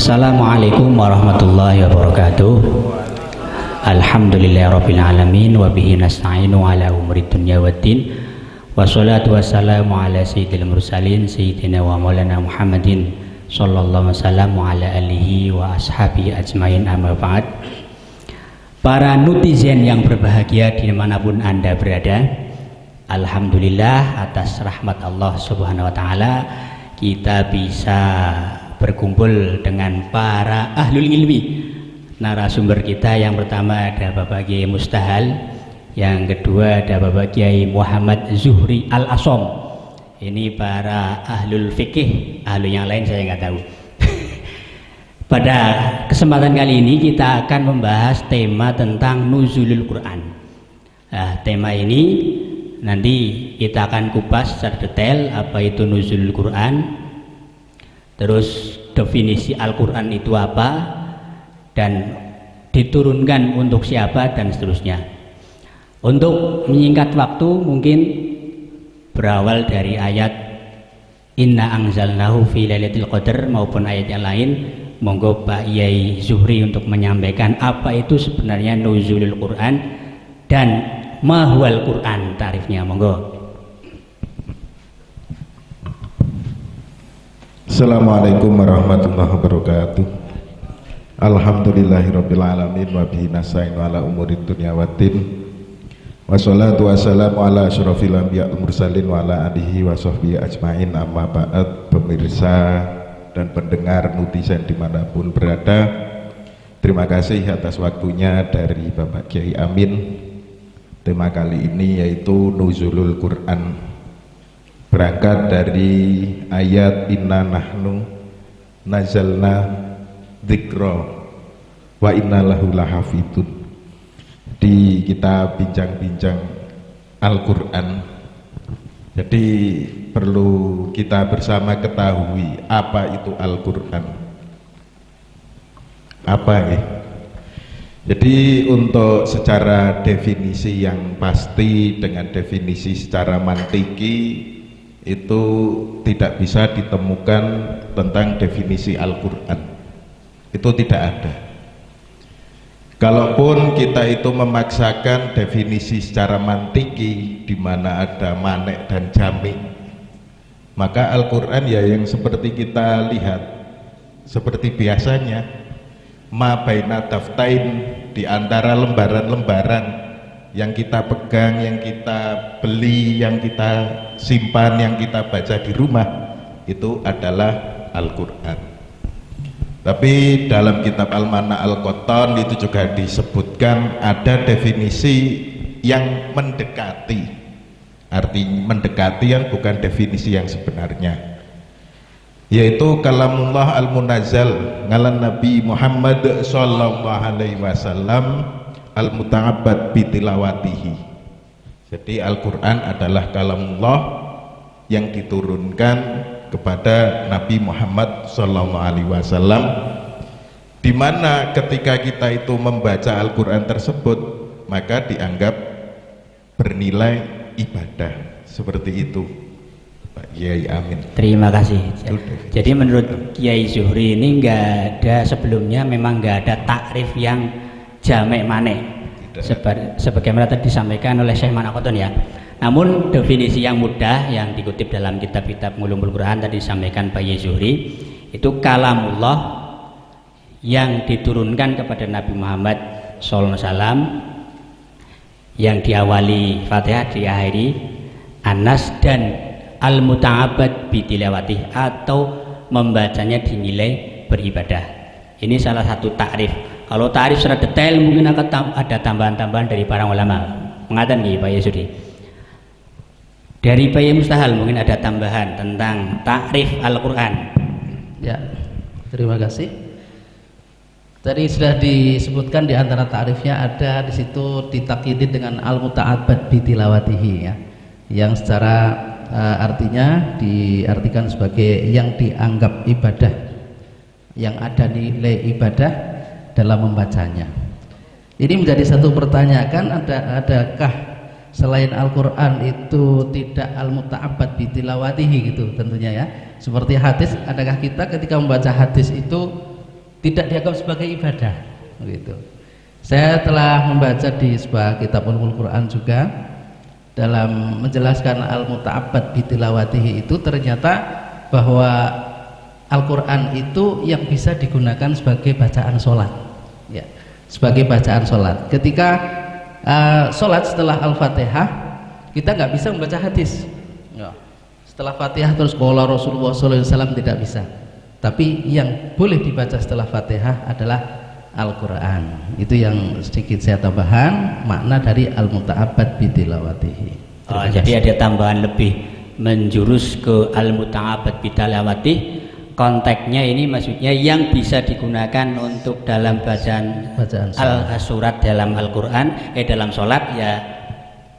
Assalamualaikum warahmatullahi wabarakatuh. Alhamdulillahirabbil alamin wa bihi nasta'inu ala umuri dunya waddin. Wassalatu wassalamu ala sayyidil mursalin sayyidina wa maulana Muhammadin sallallahu wasallam ala alihi wa ashabihi ajmain, amma ba'd. Para netizen yang berbahagia dimanapun Anda berada, alhamdulillah atas rahmat Allah subhanahu wa ta'ala kita bisa berkumpul dengan para ahlul ilmi. Narasumber kita yang pertama ada Bapak Kiai Mustahal, yang kedua ada Bapak Kiai Muhammad Zuhri Al-Asom. Ini para ahlul fikih, ahlul yang lain saya nggak tahu. Pada kesempatan kali ini kita akan membahas tema tentang nuzulul Quran. Nah, tema ini nanti kita akan kupas secara detail apa itu nuzulul Quran, terus definisi Al-Quran itu apa, dan diturunkan untuk siapa, dan seterusnya. Untuk menyingkat waktu mungkin berawal dari ayat Inna anzalnahu fi lailatul qadar maupun ayat yang lain. Monggo Pak Yai Zuhri untuk menyampaikan apa itu sebenarnya nuzulul Quran dan mahwal Quran, tarifnya. Monggo. Assalamualaikum warahmatullahi wabarakatuh. Alhamdulillahirabbil alamin wa bihi nasta'inu ala umurid dunya waddin. Wassalatu wassalamu ala asyrofil anbiya wal mursalin wa ala alihi wa sahbihi ajmain, amma ba'd. Pemirsa dan pendengar netizen dimanapun berada, terima kasih atas waktunya dari Bapak Kiai Amin. Tema kali ini yaitu nuzulul Quran, berangkat dari ayat inna nahnu nazalna dzikra wa inna lahu lahafidun. Di kita bincang-bincang Al-Quran, jadi perlu kita bersama ketahui apa itu Al-Quran, apa ya. Jadi untuk secara definisi yang pasti, dengan definisi secara mantiki, itu tidak bisa ditemukan tentang definisi Al-Quran. Itu tidak ada. Kalaupun kita itu memaksakan definisi secara mantiki di mana ada manek dan jamik, maka Al-Quran ya yang seperti kita lihat, seperti biasanya, ma baina daftain, di antara lembaran-lembaran yang kita pegang, yang kita beli, yang kita simpan, yang kita baca di rumah, itu adalah Al-Quran. Tapi dalam kitab Al-Mana Al-Qattan itu juga disebutkan ada definisi yang mendekati. Artinya mendekati yang bukan definisi yang sebenarnya, yaitu kalamullah al-munazzal ngalan Nabi Muhammad sallallahu alaihi wasallam al-muta'abbad bitilawatihi. Jadi Al-Quran adalah kalamullah yang diturunkan kepada Nabi Muhammad sallallahu alaihi wasallam, di mana ketika kita itu membaca Al-Quran tersebut maka dianggap bernilai ibadah. Seperti itu Pak Kiai Amin. Terima kasih. Jadi menurut Kiai Zuhri ini enggak ada sebelumnya, memang enggak ada takrif yang jamek manek sebagaimana tadi disampaikan oleh Syekh Manakoton ya. Namun definisi yang mudah yang dikutip dalam kitab-kitab Ulumul Quran tadi disampaikan Pak Kiai Zuhri, itu kalamullah yang diturunkan kepada Nabi Muhammad sallallahu alaihi wasallam, yang diawali Fatihah, diakhiri An-Nas, dan al-muta'abbad bitilawatih, atau membacanya dinilai beribadah. Ini salah satu takrif. Kalau takrif secara detail mungkin akan ada tambahan-tambahan dari para ulama. Mengatakan nih Pak Yesudi. Dari Pak Mustahal mungkin ada tambahan tentang takrif Al-Quran. Ya, terima kasih. Tadi sudah disebutkan di antara takrifnya ada di situ ditakyidin dengan al-muta'abbad bitilawatihi ya, yang secara artinya diartikan sebagai yang dianggap ibadah, yang ada nilai ibadah dalam membacanya. Ini menjadi satu pertanyaan, adakah selain Al-Quran itu tidak al-muta'abbad bitilawatihi gitu tentunya ya. Seperti hadis, adakah kita ketika membaca hadis itu tidak dianggap sebagai ibadah gitu. Saya telah membaca di sebuah kitab Ulumul Quran juga, dalam menjelaskan al-muta'abbad bitilawatihi itu ternyata bahwa Al-Quran itu yang bisa digunakan sebagai bacaan sholat ya, sebagai bacaan sholat. Ketika sholat setelah Al-Fatihah kita nggak bisa membaca hadis ya. Setelah Fatihah terus qala Rasulullah SAW tidak bisa, tapi yang boleh dibaca setelah Fatihah adalah Al-Quran. Itu yang sedikit saya tambahkan makna dari al-muta'abbad bitilawatihi. Jadi ada tambahan lebih menjurus ke al-muta'abbad bitilawatihi. Konteksnya ini maksudnya yang bisa digunakan untuk dalam bacaan surat dalam Al-Quran, dalam sholat ya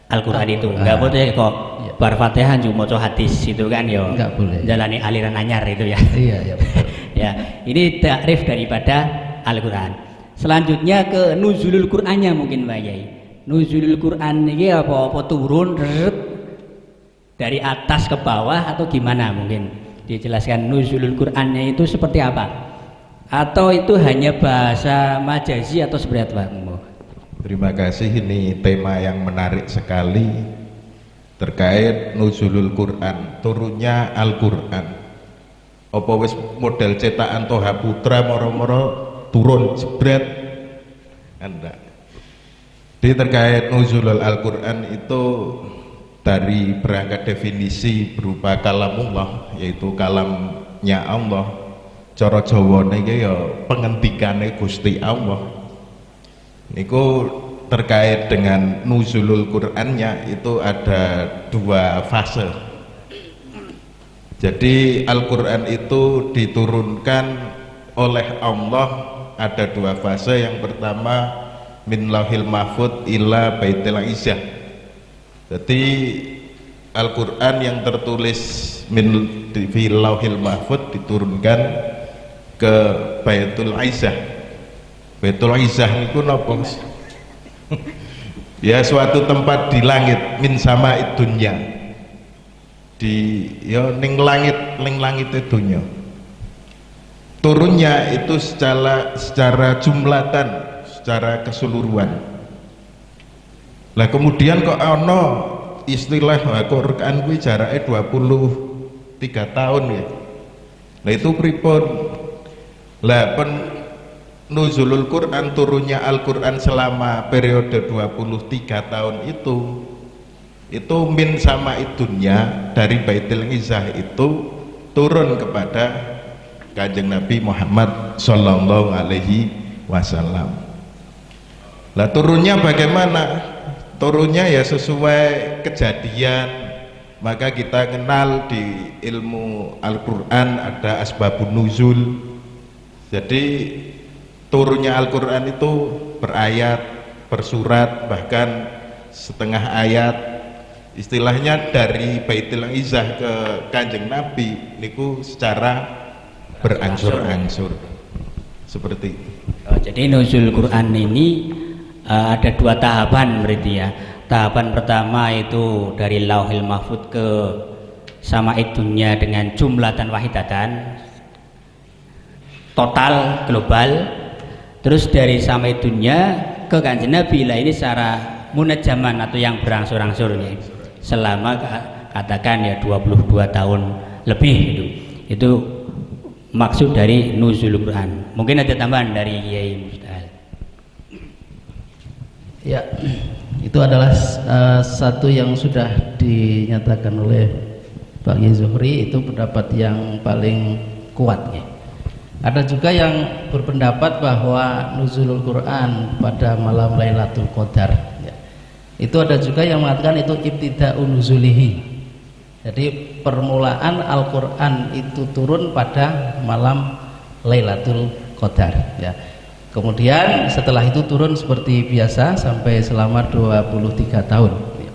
Al-Quran itu. Enggak boleh kok ya. Bar Fatihah cuma maca hadis itu kan ya. Enggak boleh. Jalani aliran anyar itu ya. Iya betul. Ya, ini takrif daripada Al-Quran. Selanjutnya ke nuzulul Qur'annya mungkin Pak Yai. Nuzulul Qur'an ini apa turun dari atas ke bawah atau gimana, mungkin dijelaskan nuzulul Qur'annya itu seperti apa? Atau itu hanya bahasa majazi atau seperti apa? Terima kasih, ini tema yang menarik sekali terkait nuzulul Quran, turunnya Al-Quran. Apa wis model cetakan Toha Putra moro-moro turun jebret? Anda. Jadi terkait nuzulul Al-Quran itu dari berangkat definisi berupa kalamullah, yaitu kalamnya Allah. Cara Jawane iki ya pengendikane Gusti Allah. Niku terkait dengan nuzulul Qur'annya itu ada dua fase. Jadi Al-Quran itu diturunkan oleh Allah ada dua fase. Yang pertama min lauhil mahfud ila baitil izzah. Jadi Al-Quran yang tertulis min fi lauhil mahfud diturunkan ke baitul izzah. Baitul izzah niku napa? Ya suatu tempat di langit, min sama dunya, di ya ning langit dunya. Turunnya itu secara jumlatan, secara keseluruhan. Lah kemudian kok ana istilah Al-Qur'an kuwi jarake 23 tahun ya. Lah itu pripun? Lah nuzulul Quran, turunnya Al-Quran selama periode 23 tahun itu min sama dunya, dari Baitul Izzah itu turun kepada Kanjeng Nabi Muhammad Sallallahu Alaihi Wasallam. Lah turunnya bagaimana? Turunnya ya sesuai kejadian. Maka kita kenal di ilmu Al-Quran ada asbabun nuzul. Jadi turunnya Al-Quran itu berayat, bersurat, bahkan setengah ayat. Istilahnya dari Baitul Izzah ke Kanjeng Nabi niku secara berangsur-angsur seperti itu. Jadi nuzul Quran ini ada dua tahapan berarti ya. Tahapan pertama itu dari Lauhil Mahfud ke Sama'id Dunya dengan jumlatan wahidatan total global. Terus dari Sama'id Dunya ke Kanjeng Nabi, lah ini secara munajaman atau yang berangsur-angsur ya. Selama katakan ya 22 tahun lebih itu maksud dari nuzul Quran. Mungkin ada tambahan dari Kiai Mustahil. Ya, itu adalah satu yang sudah dinyatakan oleh Pak Kiai Zuhri, itu pendapat yang paling kuat ya. Ada juga yang berpendapat bahwa nuzulul Quran pada malam Lailatul Qadar ya. Itu ada juga yang mengatakan itu ibtida'un nuzulihi. Jadi permulaan Al-Quran itu turun pada malam Lailatul Qadar ya. Kemudian setelah itu turun seperti biasa sampai selama 23 tahun ya.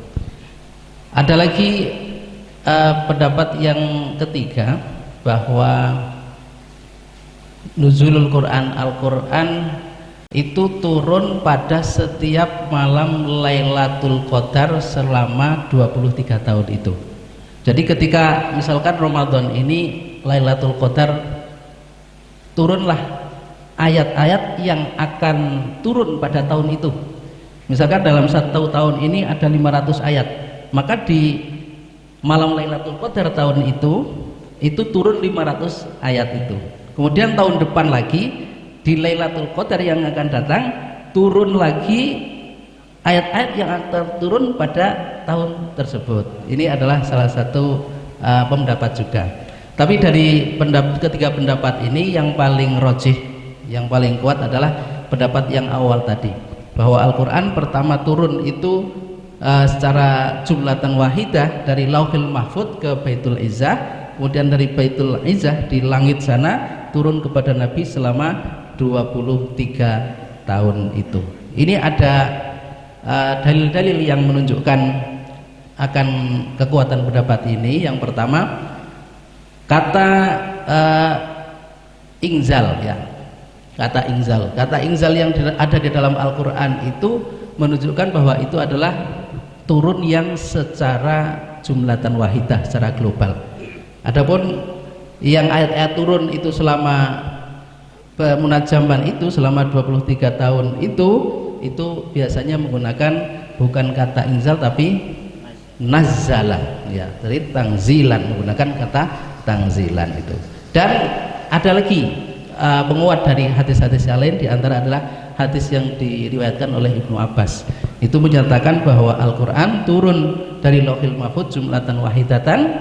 Ada lagi pendapat yang ketiga bahwa nuzulul Quran, Al-Quran itu turun pada setiap malam Lailatul Qadar selama 23 tahun itu. Jadi ketika misalkan Ramadan ini Lailatul Qadar turunlah ayat-ayat yang akan turun pada tahun itu. Misalkan dalam 1 tahun ini ada 500 ayat, maka di malam Lailatul Qadar tahun itu turun 500 ayat itu. Kemudian tahun depan lagi di Lailatul Qadar yang akan datang turun lagi ayat-ayat yang akan turun pada tahun tersebut. Ini adalah salah satu pendapat juga. Tapi dari ketiga pendapat ini yang paling rojih, yang paling kuat adalah pendapat yang awal tadi, bahwa Al-Quran pertama turun itu secara jumlatan wahidah dari Lauhil Mahfud ke Baitul Izzah, kemudian dari Baitul Izzah di langit sana turun kepada Nabi selama 23 tahun itu. Ini ada dalil-dalil yang menunjukkan akan kekuatan pendapat ini. Yang pertama, kata ingzal, ya, kata ingzal yang ada di dalam Al-Quran itu menunjukkan bahwa itu adalah turun yang secara jumlatan wahidah, secara global. Adapun yang ayat-ayat turun itu selama pemunajaman itu selama 23 tahun itu biasanya menggunakan bukan kata inzal tapi nazzala, ya, dari tangzilan, menggunakan kata tangzilan itu. Dan ada lagi penguat dari hadis-hadis yang lain, diantara adalah hadis yang diriwayatkan oleh Ibnu Abbas, itu menyatakan bahwa Al-Quran turun dari Lauhil Mahfud jumlatan wahidatan,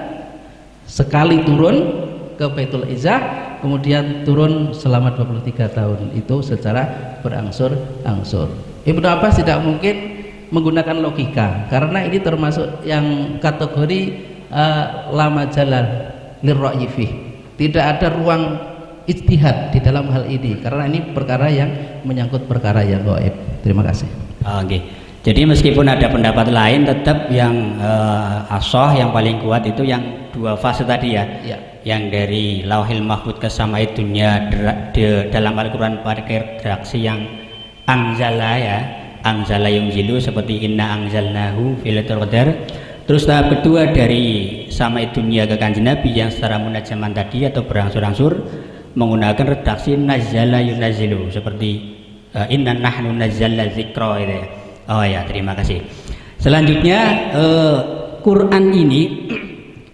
sekali turun ke Baitul Izzah, kemudian turun selama 23 tahun itu secara berangsur-angsur. Ibnu Abbas tidak mungkin menggunakan logika, karena ini termasuk yang kategori lama jalan lirra'yi fih. Tidak ada ruang ijtihad di dalam hal ini, karena ini perkara yang menyangkut perkara yang gaib. Terima kasih. Oke. Jadi meskipun ada pendapat lain, tetap yang asoh, yang paling kuat itu yang dua fase tadi, ya. Ya. Yang dari Lauhil Mahfud ke Sama'id Dunya dalam Al-Quran pakai redaksi yang angzala, ya, angzala yunzilu, seperti inna angzalnahu fil lailatul qadar. Terus tahap kedua dari Sama'id Dunya ke Kanjeng Nabi yang secara munajaman tadi atau berangsur-angsur menggunakan redaksi nazzala yunazzilu, seperti inna nahnu nazzalna dzikra, gitu ya. Oh ya, terima kasih. Selanjutnya Quran ini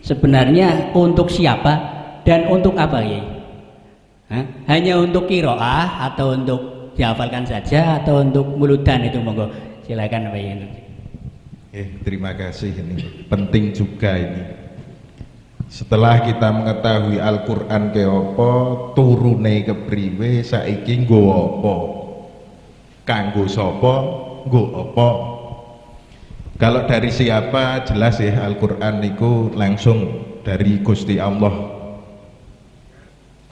sebenarnya untuk siapa dan untuk apa, ya? Hanya untuk qiraah atau untuk dihafalkan saja atau untuk muludan? Itu monggo silakan Pak Yen. Terima kasih, ini penting juga ini. Setelah kita mengetahui Al-Quran ke apa, turune kepriwe, saiki nggo apa, kanggo sapa, nggo apa. Kalau dari siapa jelas ya, Al-Quran itu langsung dari Gusti Allah,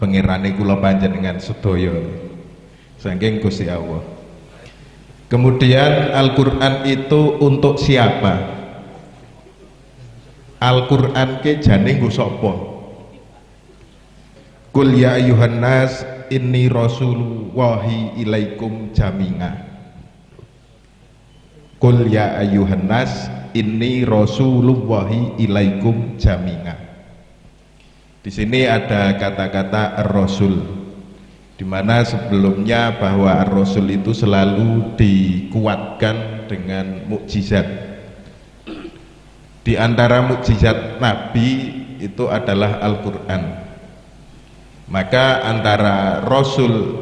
pengirane kula panjenengan sedaya saking Gusti Allah. Kemudian Al-Quran itu untuk siapa? Al-Quran ke jane nggo sapa? Qul ya ayyuhan nas inni rasulullahi ilaikum jami'a. Qul ya ayyuhan nas inni rasulullahi ilaikum jami'a. Di sini ada kata-kata ar-rasul, di mana sebelumnya bahwa ar-rasul itu selalu dikuatkan dengan mukjizat. Di antara mukjizat Nabi itu adalah Al-Quran. Maka antara Rasul,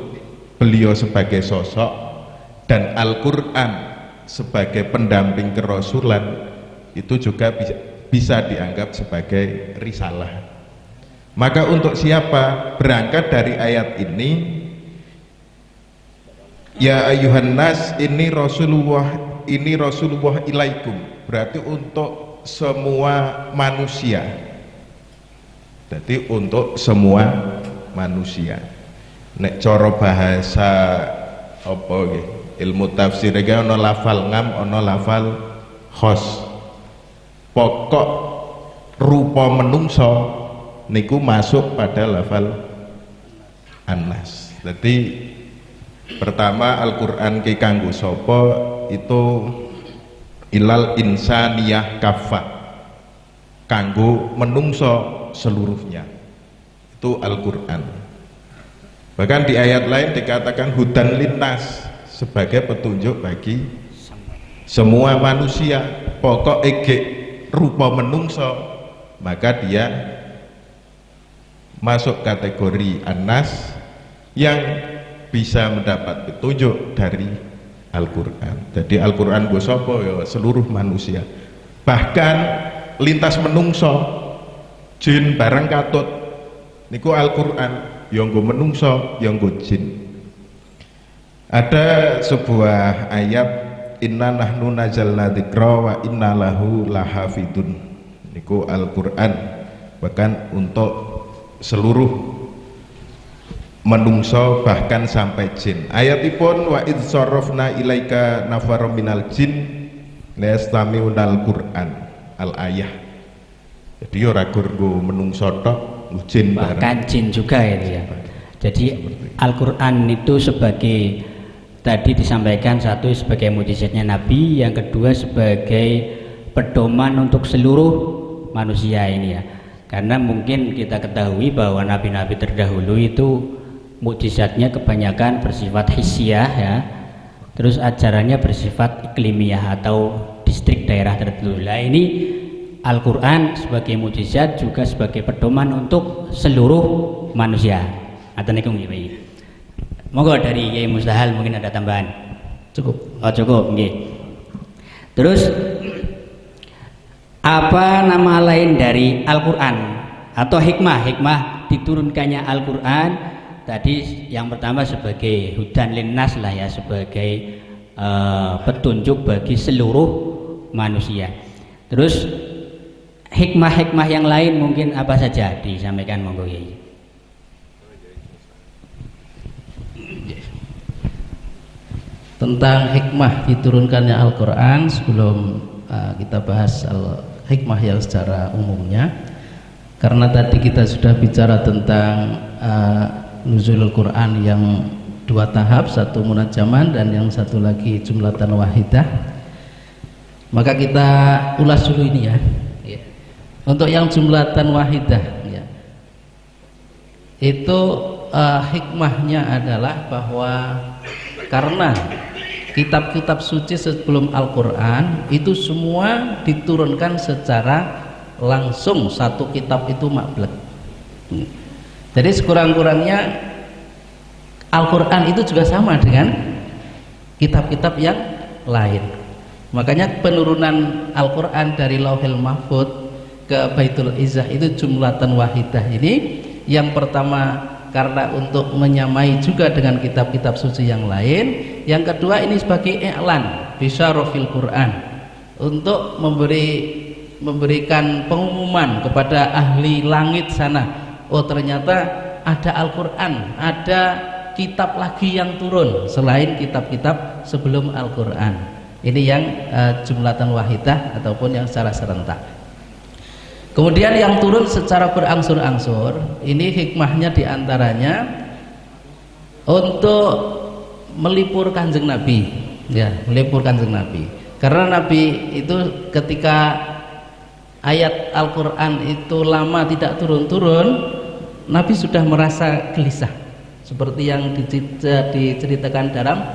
beliau sebagai sosok, dan Al-Quran sebagai pendamping kerasulan, itu juga bisa dianggap sebagai risalah. Maka untuk siapa? Berangkat dari ayat ini, ya ayyuhan nas ini Rasulullah ilaikum, berarti untuk semua manusia. Jadi untuk semua manusia. Nek cara bahasa apa nggih, ilmu tafsir iki ana lafal ngam, ana lafal khos. Pokok rupa menungso niku masuk pada lafal An-Nas. Jadi pertama Al-Qur'an ki kanggo sapa itu ilal insaniyah kaffa, kanggo menungso seluruhnya, itu Al-Quran. Bahkan di ayat lain dikatakan hudan linnas, sebagai petunjuk bagi semua manusia. Pokok ege rupa menungso, maka dia masuk kategori anas yang bisa mendapat petunjuk dari Al-Quran. Jadi Al-Quran go sapa ya seluruh manusia, bahkan lintas menungso, jin barang katut niku Al-Quran yang go menungso, yang go jin. Ada sebuah ayat, inna nahnu nazzalna dzikra wa inna lahu lahafidun, niku Al-Quran bahkan untuk seluruh menungso bahkan sampai jin. Ayatipun wa id sarrafna ilaika nafarum minal jin liyastami'unal Qur'an al-ayah. Jadi ora gur menungso tok, jin bahkan jin juga itu ya. Jadi Al-Quran itu sebagai, tadi disampaikan, satu sebagai mukjizatnya Nabi, yang kedua sebagai pedoman untuk seluruh manusia ini ya. Karena mungkin kita ketahui bahwa nabi-nabi terdahulu itu mukjizatnya kebanyakan bersifat hisiah ya, terus ajarannya bersifat iklimiah atau distrik daerah tertentu. Nah ini Al-Quran sebagai mukjizat juga sebagai pedoman untuk seluruh manusia. Atanikum nggih. Monggo dari Kiai Mustahal mungkin ada tambahan. Cukup. Oh cukup nggih. Terus apa nama lain dari Al-Quran atau hikmah diturunkannya Al-Quran? Tadi yang pertama sebagai hudan linnas lah ya, sebagai petunjuk bagi seluruh manusia. Terus hikmah yang lain mungkin apa saja disampaikan monggo Kiai. Tentang hikmah diturunkannya Al-Quran, sebelum kita bahas hikmah yang secara umumnya, karena tadi kita sudah bicara tentang nuzulul Quran yang dua tahap, satu munajaman dan yang satu lagi jumlatan wahidah, maka kita ulas dulu ini ya. Untuk yang jumlatan wahidah ya, itu hikmahnya adalah bahwa karena kitab-kitab suci sebelum Al-Quran itu semua diturunkan secara langsung, satu kitab itu mablek. Jadi sekurang-kurangnya Al-Quran itu juga sama dengan kitab-kitab yang lain. Makanya penurunan Al-Quran dari Lauhil Mahfud ke Baitul Izzah itu jumlatan wahidah ini, yang pertama karena untuk menyamai juga dengan kitab-kitab suci yang lain, yang kedua ini sebagai i'lan bisyarofil Quran, untuk memberikan pengumuman kepada ahli langit sana, oh ternyata ada Al-Quran, ada kitab lagi yang turun selain kitab-kitab sebelum Al-Quran. Ini yang jumlatan wahidah ataupun yang secara serentak. Kemudian yang turun secara berangsur-angsur, ini hikmahnya diantaranya untuk melipur Kanjeng Nabi, ya, melipur Kanjeng Nabi. Karena Nabi itu ketika ayat Al-Quran itu lama tidak turun-turun, Nabi sudah merasa gelisah, seperti yang diceritakan dalam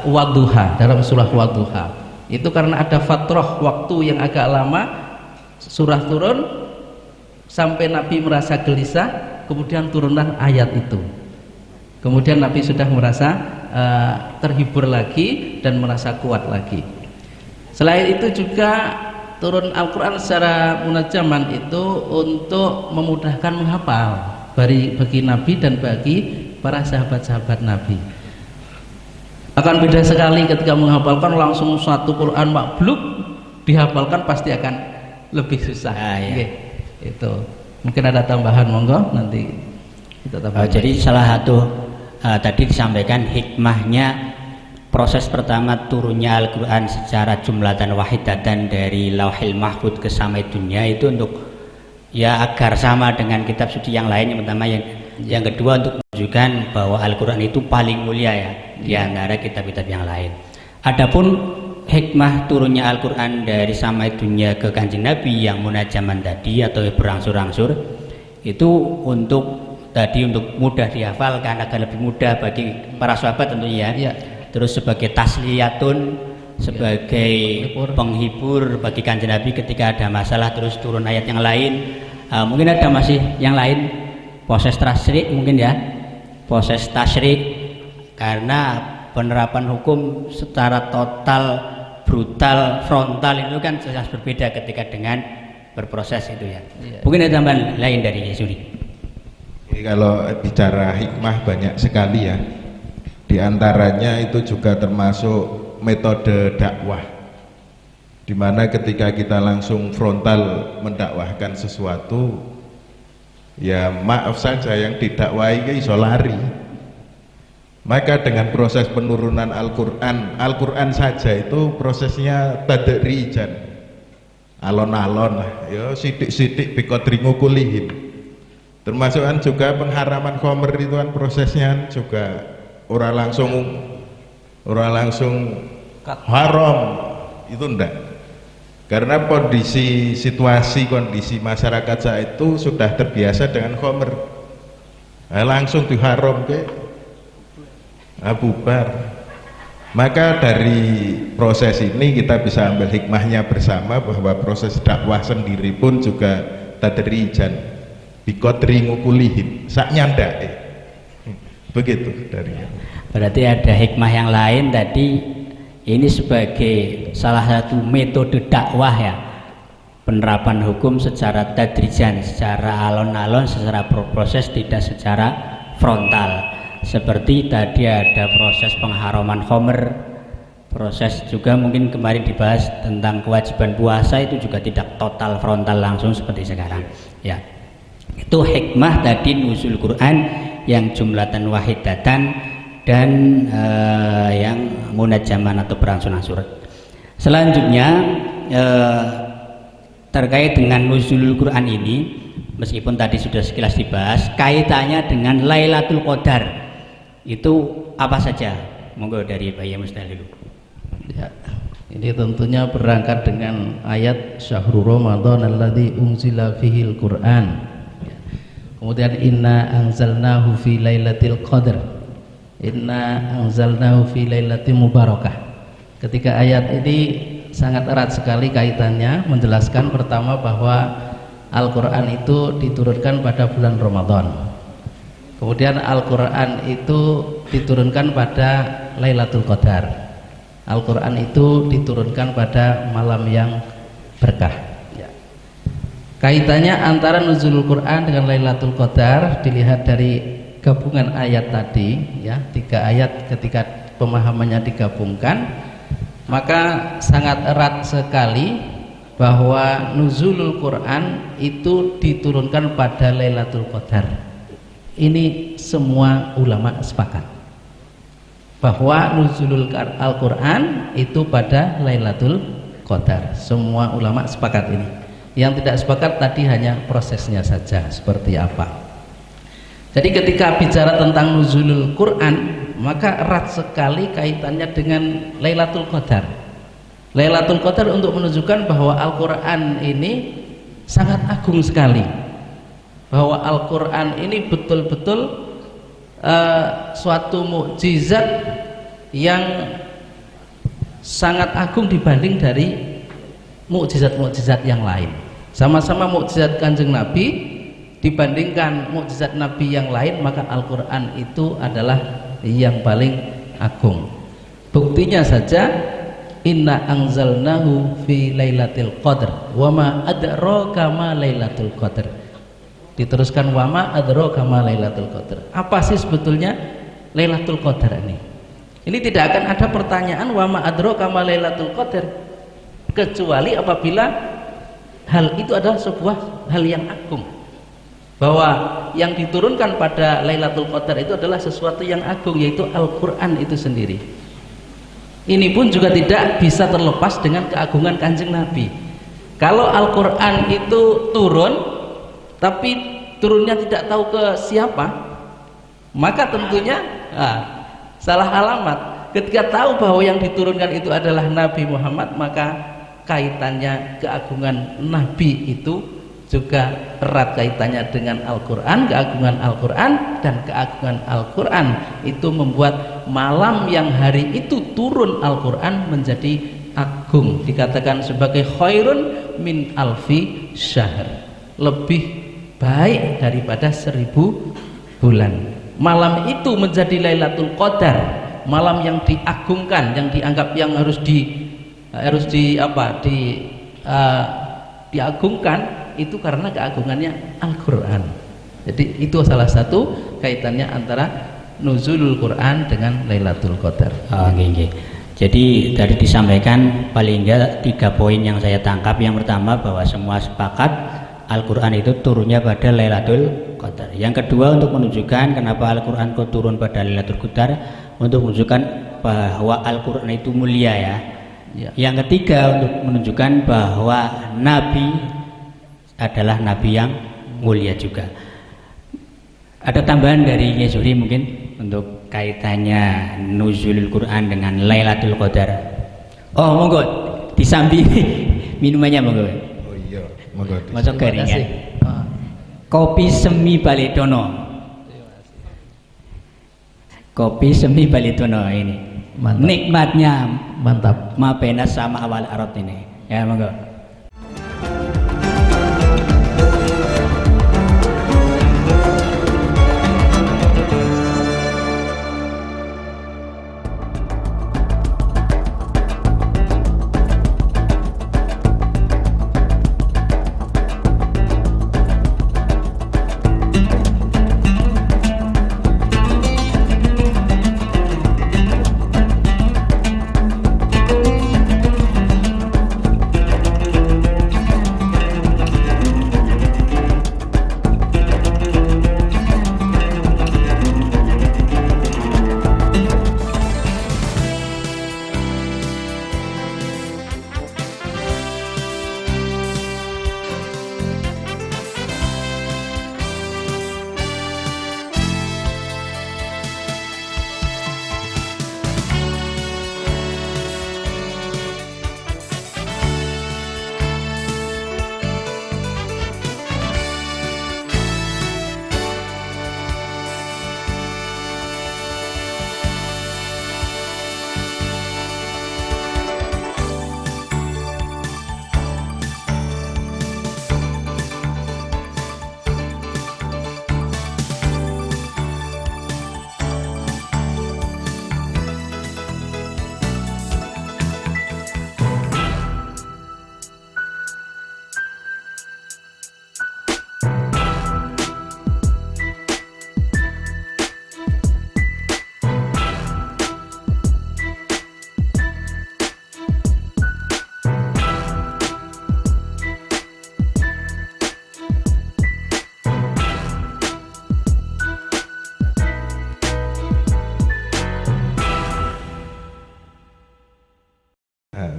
Wadduha, dalam surah Wadduha. Itu karena ada fatrah waktu yang agak lama, surah turun sampai Nabi merasa gelisah, kemudian turunlah ayat itu. Kemudian Nabi sudah merasa terhibur lagi dan merasa kuat lagi. Selain itu juga turun Al-Quran secara munajaman itu untuk memudahkan menghafal bagi Nabi dan bagi para sahabat-sahabat Nabi. Akan beda sekali ketika menghafalkan langsung satu Quran mabluk, dihafalkan pasti akan lebih susah. Ya. Itu mungkin ada tambahan, monggo nanti kita tambahkan. Jadi salah satu tadi disampaikan hikmahnya, proses pertama turunnya Al-Quran secara jumlatan wahidatan dari Lauhil Mahfud ke samai dunia itu untuk ya agar sama dengan kitab suci yang lain. Yang pertama, yang kedua untuk menunjukkan bahwa Al-Quran itu paling mulia ya di antara kitab-kitab yang lain. Adapun hikmah turunnya Al-Quran dari samai dunia ke Kanjeng Nabi yang munajaman tadi atau berangsur-angsur, itu untuk tadi untuk mudah dihafalkan agar lebih mudah bagi para sahabat tentunya ya. Terus sebagai tasliyatun, sebagai penghibur bagi Kanjeng Nabi ketika ada masalah, terus turun ayat yang lain. Mungkin ada masih yang lain, proses tasyrik mungkin ya, proses tasyrik, karena penerapan hukum secara total, brutal, frontal itu kan jelas berbeda ketika dengan berproses itu ya. Mungkin ada tambahan lain dari Yesuri. Kalau bicara hikmah banyak sekali ya. Di antaranya itu juga termasuk metode dakwah, dimana ketika kita langsung frontal mendakwahkan sesuatu, ya maaf saja yang didakwahi iso lari. Maka dengan proses penurunan Al-Quran saja itu prosesnya tadrijan, alon-alon lah, ya sidik-sidik biqadri ngukulihim. Termasuk juga pengharaman khamr itu kan prosesnya juga orang langsung haram, itu enggak. Karena kondisi masyarakat saat itu sudah terbiasa dengan khamr, langsung diharam ke bubar. Maka dari proses ini kita bisa ambil hikmahnya bersama bahwa proses dakwah sendiri pun juga tadrijan biqadri ngukulihim, sak nyandak begitu dari. Berarti ada hikmah yang lain tadi, ini sebagai salah satu metode dakwah ya, penerapan hukum secara tadrijan, secara alon-alon, secara proses, tidak secara frontal. Seperti tadi ada proses pengharaman khamr, proses juga mungkin kemarin dibahas tentang kewajiban puasa, itu juga tidak total frontal langsung seperti sekarang ya. Itu hikmah tadi nuzul Quran yang jumlatan wahidatan dan yang munajaman atau berangsur-angsur. Selanjutnya terkait dengan nuzul Quran ini, meskipun tadi sudah sekilas dibahas, kaitannya dengan Lailatul Qadar itu apa saja? Monggo dari Pak Yai Musdal dulu. Ya, ini tentunya berangkat dengan ayat Syahrul Ramadan alladzi unzila fihil Qur'an. Kemudian inna anzalnahu fi lailatul qadar. Inna anzalnahu fi lailatin mubarakah. Ketika ayat ini sangat erat sekali kaitannya, menjelaskan pertama bahwa Al-Qur'an itu diturunkan pada bulan Ramadan. Kemudian Al-Quran itu diturunkan pada Lailatul Qadar. Al-Quran itu diturunkan pada malam yang berkah ya. Kaitannya antara nuzulul Quran dengan Lailatul Qadar dilihat dari gabungan ayat tadi ya, 3 ayat ketika pemahamannya digabungkan, maka sangat erat sekali bahwa nuzulul Quran itu diturunkan pada Lailatul Qadar. Ini semua ulama sepakat bahwa nuzulul Al-Quran itu pada Lailatul Qadar. Semua ulama sepakat ini. Yang tidak sepakat tadi hanya prosesnya saja seperti apa. Jadi ketika bicara tentang nuzulul Quran, maka erat sekali kaitannya dengan Lailatul Qadar. Lailatul Qadar untuk menunjukkan bahwa Al-Quran ini sangat agung sekali, bahwa Al-Quran ini betul-betul suatu mukjizat yang sangat agung dibanding dari mukjizat-mukjizat yang lain. Sama-sama mukjizat Kanjeng Nabi, dibandingkan mukjizat Nabi yang lain, maka Al-Quran itu adalah yang paling agung. Buktinya saja, inna anzalnahu fi lailatul qadr wa ma adraka ma lailatul qadr. Diteruskan wama adraka ma lailatul qadar. Apa sih sebetulnya Lailatul Qadar ini? Ini tidak akan ada pertanyaan wama adraka ma lailatul qadar kecuali apabila hal itu adalah sebuah hal yang agung, bahwa yang diturunkan pada Lailatul Qadar itu adalah sesuatu yang agung, yaitu Al-Quran itu sendiri. Ini pun juga tidak bisa terlepas dengan keagungan Kanjeng Nabi. Kalau Al-Quran itu turun tapi turunnya tidak tahu ke siapa, maka tentunya salah alamat. Ketika tahu bahwa yang diturunkan itu adalah Nabi Muhammad, maka kaitannya keagungan Nabi itu juga erat kaitannya dengan Al-Quran, keagungan Al-Quran, dan keagungan Al-Quran itu membuat malam yang hari itu turun Al-Quran menjadi agung, dikatakan sebagai khairun min alfi syahr, lebih baik daripada 1000 bulan. Malam itu menjadi Lailatul Qadar, malam yang diagungkan, yang dianggap yang diagungkan itu karena keagungannya Al-Quran. Jadi itu salah satu kaitannya antara nuzulul Quran dengan Lailatul Qadar. Oh, okay. Jadi tadi disampaikan paling enggak 3 poin yang saya tangkap. Yang pertama bahwa semua sepakat Al-Quran itu turunnya pada Lailatul Qadar. Yang kedua untuk menunjukkan kenapa Al-Quran kok turun pada Lailatul Qadar, untuk menunjukkan bahwa Al-Quran itu mulia ya. Yang ketiga untuk menunjukkan bahwa Nabi adalah Nabi yang mulia juga. Ada tambahan dari Kiai Zuhri mungkin untuk kaitannya nuzulul Quran dengan Lailatul Qadar? Oh monggo disambi minumannya monggo. Oh iya, monggo. Masuk garingan. Kopi Semi Baletono. Kopi Semi Baletono ini. Mantap. Nikmatnya Mantap. Mabena sama awal Arab ini. Ya monggo.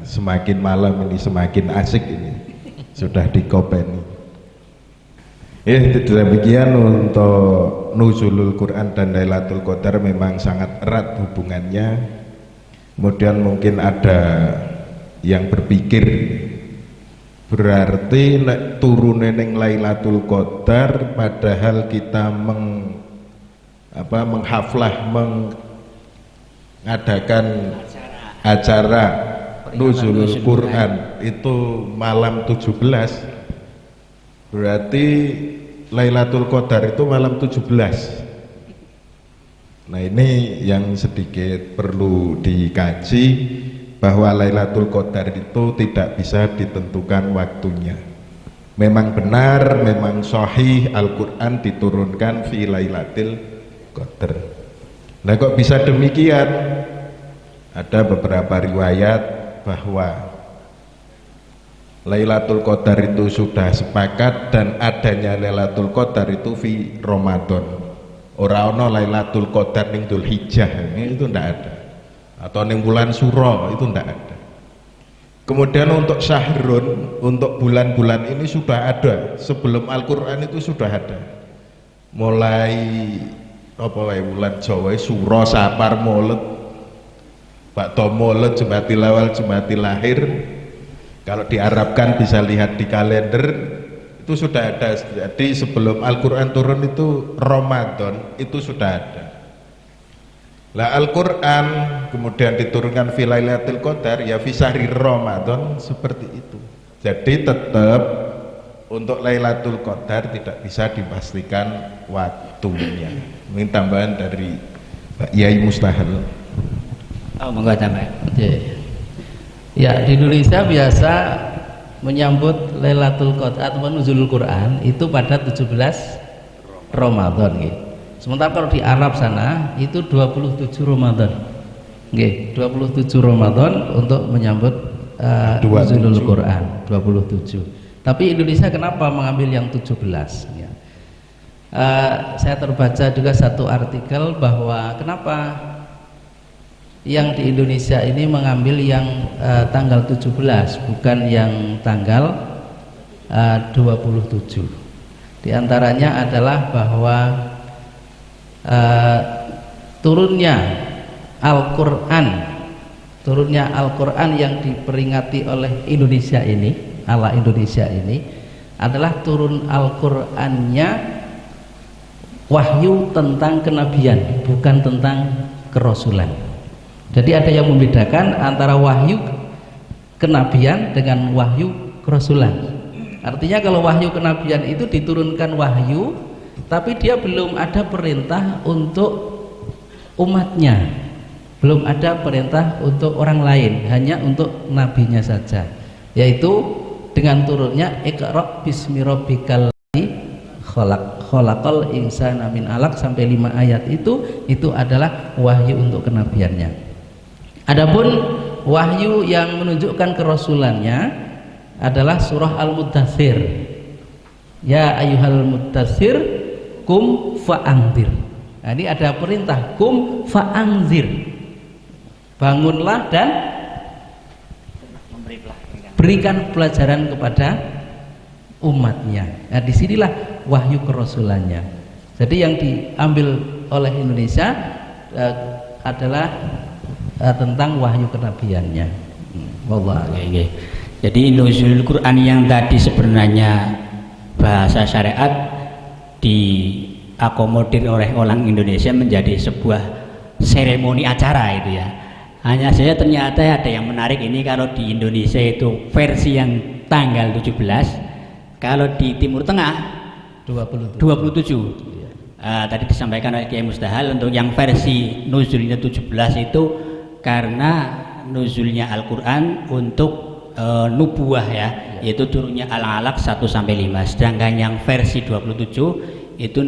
Semakin malam ini semakin asik ini, sudah dikopeni. Demikian untuk nuzulul Quran dan Lailatul Qadar memang sangat erat hubungannya. Kemudian mungkin ada yang berpikir berarti turune ning Lailatul Qadar padahal kita menghaflah mengadakan acara nuzulul Quran itu malam 17, berarti Lailatul Qadar itu malam 17. Nah ini yang sedikit perlu dikaji, bahwa Lailatul Qadar itu tidak bisa ditentukan waktunya. Memang benar, memang sahih Al-Quran diturunkan fi Lailatul Qadar. Nah kok bisa demikian? Ada beberapa riwayat bahwa Lailatul Qadar itu sudah sepakat, dan adanya Lailatul Qadar itu fi Ramadan. Ora ono Lailatul Qadar ning Dzulhijjah, itu ndak ada. Atau ning bulan Suro, itu ndak ada. Kemudian untuk syahrun, untuk bulan-bulan ini sudah ada. Sebelum Al-Qur'an itu sudah ada. Mulai bulan Jawa, Suro, Sapar, Maulud, Bakto Maulud, Jumatil Awal, Jumatil Akhir. Kalau diarabkan bisa lihat di kalender, Itu sudah ada. Jadi sebelum Al-Quran turun itu Ramadan itu sudah ada. Lah Al-Quran kemudian diturunkan fi Lailatul Qadar ya fi syahri Ramadan, seperti itu. Jadi tetap untuk Lailatul Qadar tidak bisa dipastikan waktunya. Ini tambahan dari Pak Yai Mustahil. Oh, monggo tambah. Ya, di Indonesia biasa menyambut Lailatul Qadar atau nuzulul Quran itu pada 17 Ramadan gitu. Sementara kalau di Arab sana itu 27 Ramadan. Nggih, 27 Ramadan untuk menyambut nuzulul Quran 27. Tapi Indonesia kenapa mengambil yang 17 ya? Saya terbaca juga satu artikel bahwa kenapa yang di Indonesia ini mengambil yang tanggal 17 bukan yang tanggal 27. Di antaranya adalah bahwa turunnya Al-Quran yang diperingati oleh Indonesia ini, ala Indonesia ini adalah turun Al-Qurannya wahyu tentang kenabian, bukan tentang kerasulan. Jadi ada yang membedakan antara wahyu kenabian dengan wahyu kerasulan. Artinya kalau wahyu kenabian itu diturunkan wahyu, tapi dia belum ada perintah untuk umatnya, belum ada perintah untuk orang lain, hanya untuk nabinya saja, yaitu dengan turunnya Iqra bismi rabbikal ladzi khalaqal insana min alaq sampai 5 ayat itu adalah wahyu untuk kenabiannya. Adapun wahyu yang menunjukkan kerasulannya adalah surah Al-Muddatsir. Ya ayyuhal muddatsir kum fa'anzir. Nah, ini ada perintah kum fa'anzir. Bangunlah dan berikan pelajaran kepada umatnya. Nah, disinilah wahyu kerasulannya. Jadi yang diambil oleh Indonesia adalah tentang wahyu kenabiannya. Wallah. Jadi nuzul Quran yang tadi sebenarnya bahasa syariat diakomodir oleh orang Indonesia menjadi sebuah seremoni acara itu ya. Hanya saja ternyata ada yang menarik ini, kalau di Indonesia itu versi yang tanggal 17, kalau di Timur Tengah 27. Tadi disampaikan oleh Kiai Mustahil untuk yang versi nuzulnya 17 itu karena nuzulnya Al-Quran untuk nubuah ya, yaitu turunnya Al-Alaq 1-5. Sedangkan yang versi 27 itu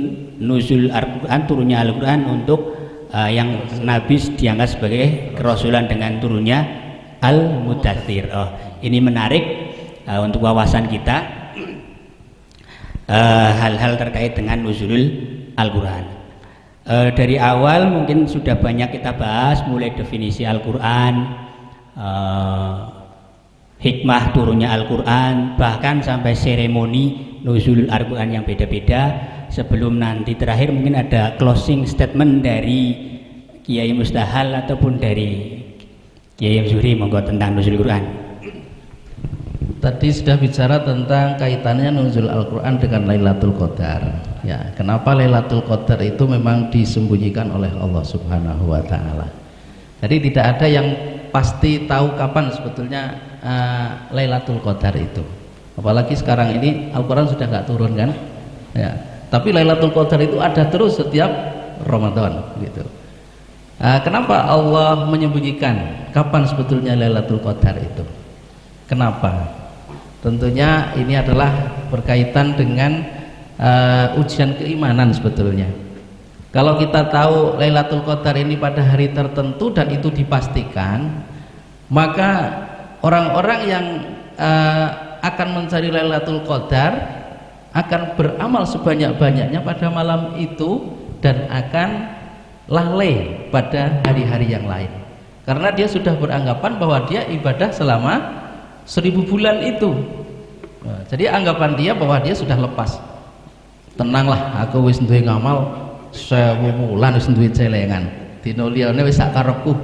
nuzul Al-Quran, turunnya Al-Quran untuk yang Nabi dianggap sebagai kerasulan dengan turunnya Al-Muddatsir. Oh, ini menarik untuk wawasan kita, hal-hal terkait dengan nuzulul Al-Quran. Dari awal mungkin sudah banyak kita bahas, mulai definisi Al-Quran, hikmah turunnya Al-Quran, bahkan sampai seremoni nuzulul Al-Quran yang beda-beda. Sebelum nanti terakhir mungkin ada closing statement dari Kiai Mustahil ataupun dari Kiai Zuhri, monggo, tentang nuzul Quran. Tadi sudah bicara tentang kaitannya nuzul Al-Quran dengan Lailatul Qadar. Ya, kenapa Lailatul Qadar itu memang disembunyikan oleh Allah Subhanahu wa taala. Jadi tidak ada yang pasti tahu kapan sebetulnya Lailatul Qadar itu. Apalagi sekarang ini Al-Quran sudah nggak turun kan? Ya. Tapi Lailatul Qadar itu ada terus setiap Ramadan gitu. Kenapa Allah menyembunyikan kapan sebetulnya Lailatul Qadar itu? Kenapa? Tentunya ini adalah berkaitan dengan ujian keimanan sebetulnya. Kalau kita tahu Lailatul Qadar ini pada hari tertentu dan itu dipastikan, maka orang-orang yang akan mencari Lailatul Qadar akan beramal sebanyak-banyaknya pada malam itu dan akan lalai pada hari-hari yang lain, karena dia sudah beranggapan bahwa dia ibadah selama 1000 bulan itu. Nah, jadi anggapan dia bahwa dia sudah lepas. Tenanglah, aku wis duwe ngamal 1000 bulan, wis duwe celengan, dina liyane wis sak karepku.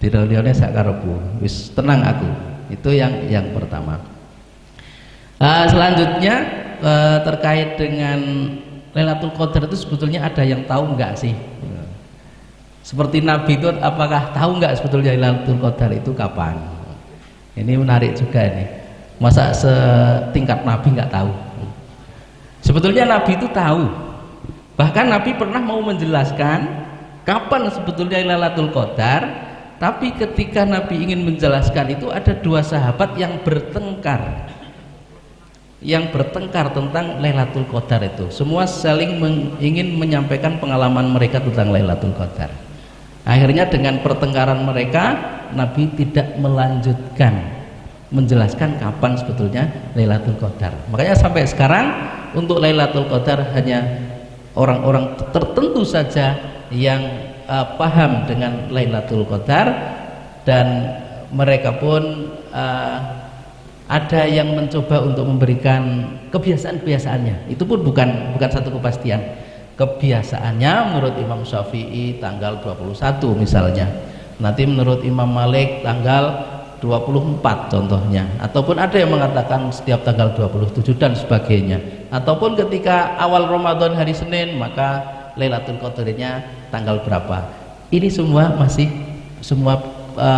Dina liyane sak karepku, wis tenang aku. Itu yang pertama. Selanjutnya terkait dengan Lailatul Qadar itu sebetulnya ada yang tahu enggak sih? Seperti Nabi itu apakah tahu enggak sebetulnya Lailatul Qadar itu kapan? Ini menarik juga ini. Masa setingkat Nabi enggak tahu? Sebetulnya Nabi itu tahu. Bahkan Nabi pernah mau menjelaskan kapan sebetulnya Lailatul Qadar, tapi ketika Nabi ingin menjelaskan itu ada dua sahabat yang bertengkar. Yang bertengkar tentang Lailatul Qadar itu. Semua saling ingin menyampaikan pengalaman mereka tentang Lailatul Qadar. Akhirnya dengan pertengkaran mereka, Nabi tidak melanjutkan menjelaskan kapan sebetulnya Lailatul Qadar. Makanya sampai sekarang untuk Lailatul Qadar hanya orang-orang tertentu saja yang paham dengan Lailatul Qadar, dan mereka pun ada yang mencoba untuk memberikan kebiasaan-kebiasaannya. Itu pun bukan satu kepastian. Kebiasaannya menurut Imam Syafi'i tanggal 21 misalnya. Nanti menurut Imam Malik tanggal 24 contohnya. Ataupun ada yang mengatakan setiap tanggal 27 dan sebagainya. Ataupun ketika awal Ramadan hari Senin maka Lailatul Qadarnya tanggal berapa. Ini semua masih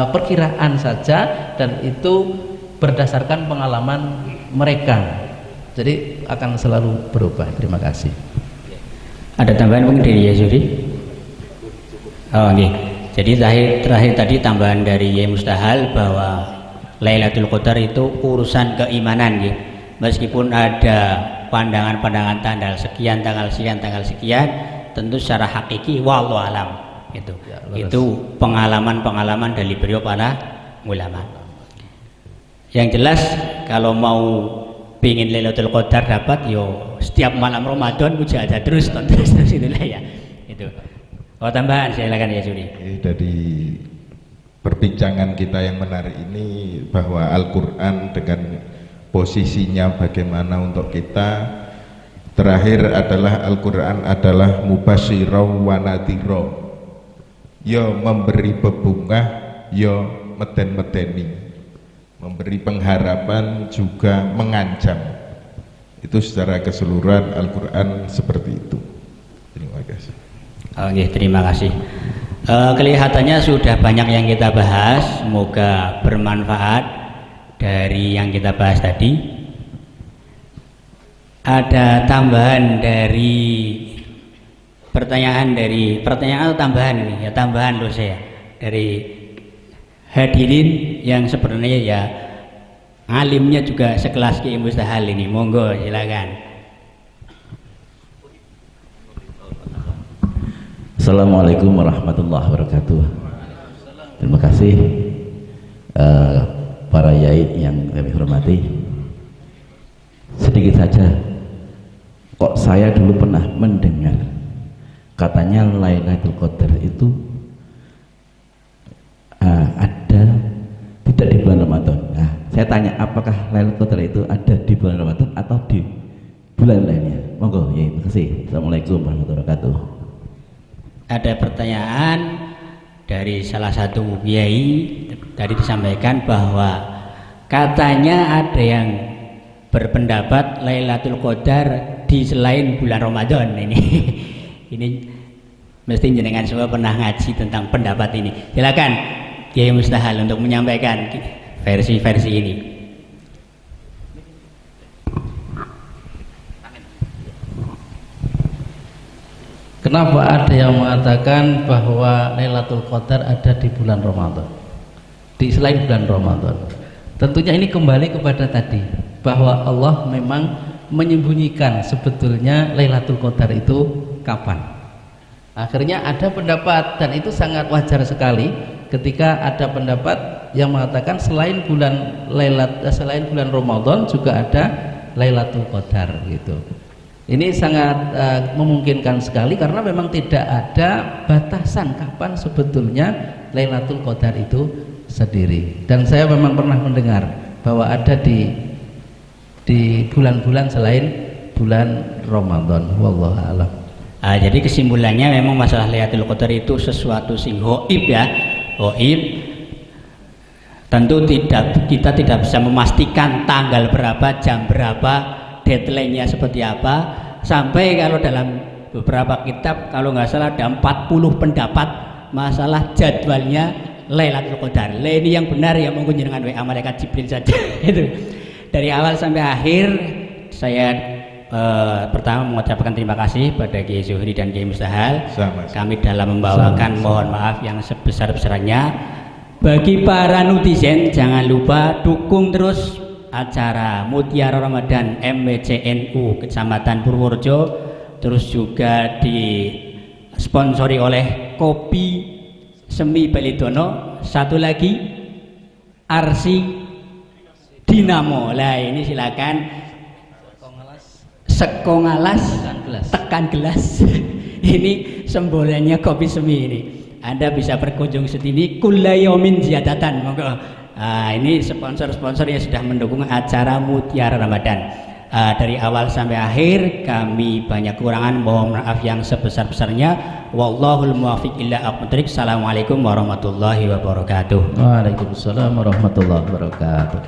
perkiraan saja, dan itu berdasarkan pengalaman mereka, jadi akan selalu berubah. Terima kasih. Ada tambahan mungkin dari Yazuri? Oh okay. Jadi terakhir tadi tambahan dari Yai Mustahal bahwa Lailatul Qadar itu urusan keimanan ya. Meskipun ada pandangan-pandangan tanggal sekian, tentu secara hakiki wallahu alam itu. Ya, itu pengalaman-pengalaman dari beliau para ulama. Yang jelas kalau mau pingin Lailatul Qadar dapat, yo setiap malam Ramadan puja aja terus itulah ya. Itu. Oh tambahan silakan ya Juri. Dari perbincangan kita yang menarik ini bahwa Al-Quran dengan posisinya bagaimana untuk kita, terakhir adalah Al-Quran adalah mubasyirah wa nadhira, yo memberi bebungah, yo meden-medeni, memberi pengharapan juga mengancam. Itu secara keseluruhan Al-Quran seperti itu. Terima kasih. Oke, terima kasih. Kelihatannya sudah banyak yang kita bahas, semoga bermanfaat dari yang kita bahas tadi. Ada tambahan dari pertanyaan atau tambahan ini ya, tambahan loh saya dari hadirin yang sebenarnya ya alimnya juga sekelas Ki Mustahal ini, monggo silakan. Assalamualaikum warahmatullahi wabarakatuh. Terima kasih para yai yang kami hormati. Sedikit saja, kok saya dulu pernah mendengar katanya Lailatul Qadar itu ada tidak di bulan Ramadan. Nah, saya tanya apakah Lailatul Qadar itu ada di bulan Ramadan atau di bulan lainnya? Monggo, ya, terima kasih. Assalamualaikum warahmatullahi wabarakatuh. Ada pertanyaan dari salah satu kiai, tadi disampaikan bahwa katanya ada yang berpendapat Lailatul Qadar di selain bulan Ramadan ini. Ini mesti jenengan semua pernah ngaji tentang pendapat ini. Silakan Kiai Mustahal untuk menyampaikan versi-versi ini. Kenapa ada yang mengatakan bahwa Lailatul Qadar ada di bulan Ramadan, di selain bulan Ramadan? Tentunya ini kembali kepada tadi, bahwa Allah memang menyembunyikan sebetulnya Lailatul Qadar itu kapan. Akhirnya ada pendapat, dan itu sangat wajar sekali ketika ada pendapat yang mengatakan selain bulan Ramadan juga ada Lailatul Qadar gitu. Ini sangat memungkinkan sekali karena memang tidak ada batasan kapan sebetulnya Lailatul Qadar itu sendiri. Dan saya memang pernah mendengar bahwa ada di bulan-bulan selain bulan Ramadan. Wallahu a'lam. Jadi kesimpulannya memang masalah Lailatul Qadar itu sesuatu sing ghaib ya, ghaib. Tentu kita tidak bisa memastikan tanggal berapa, jam berapa, deadline-nya seperti apa, sampai kalau dalam beberapa kitab kalau nggak salah ada 40 pendapat masalah jadwalnya Lailatul Qadar. Ini yang benar ya, monggo jenengan WA malaikat Jibril saja. Itu dari awal sampai akhir. Saya pertama mengucapkan terima kasih pada Kiai Zuhri dan Kiai Mustahal. Kami dalam membawakan mohon maaf yang sebesar-besarnya. Bagi para netizen jangan lupa dukung terus acara Mutiara Ramadan MWCNU Kecamatan Purworejo, terus juga disponsori oleh Kopi Semi Balidono, satu lagi Arsi Dinamo. Lah ini silakan sekongalas tekan gelas. Ini sembolannya Kopi Semi ini. Anda bisa berkunjung sini kullayomin ziyadatan. Monggo. Ini sponsor-sponsor yang sudah mendukung acara Mutiara Ramadan. Dari awal sampai akhir kami banyak kekurangan, mohon maaf yang sebesar-besarnya. Wallahul muwaffiq ila aqwamit thoriq. Assalamualaikum warahmatullahi wabarakatuh. Waalaikumsalam warahmatullahi wabarakatuh.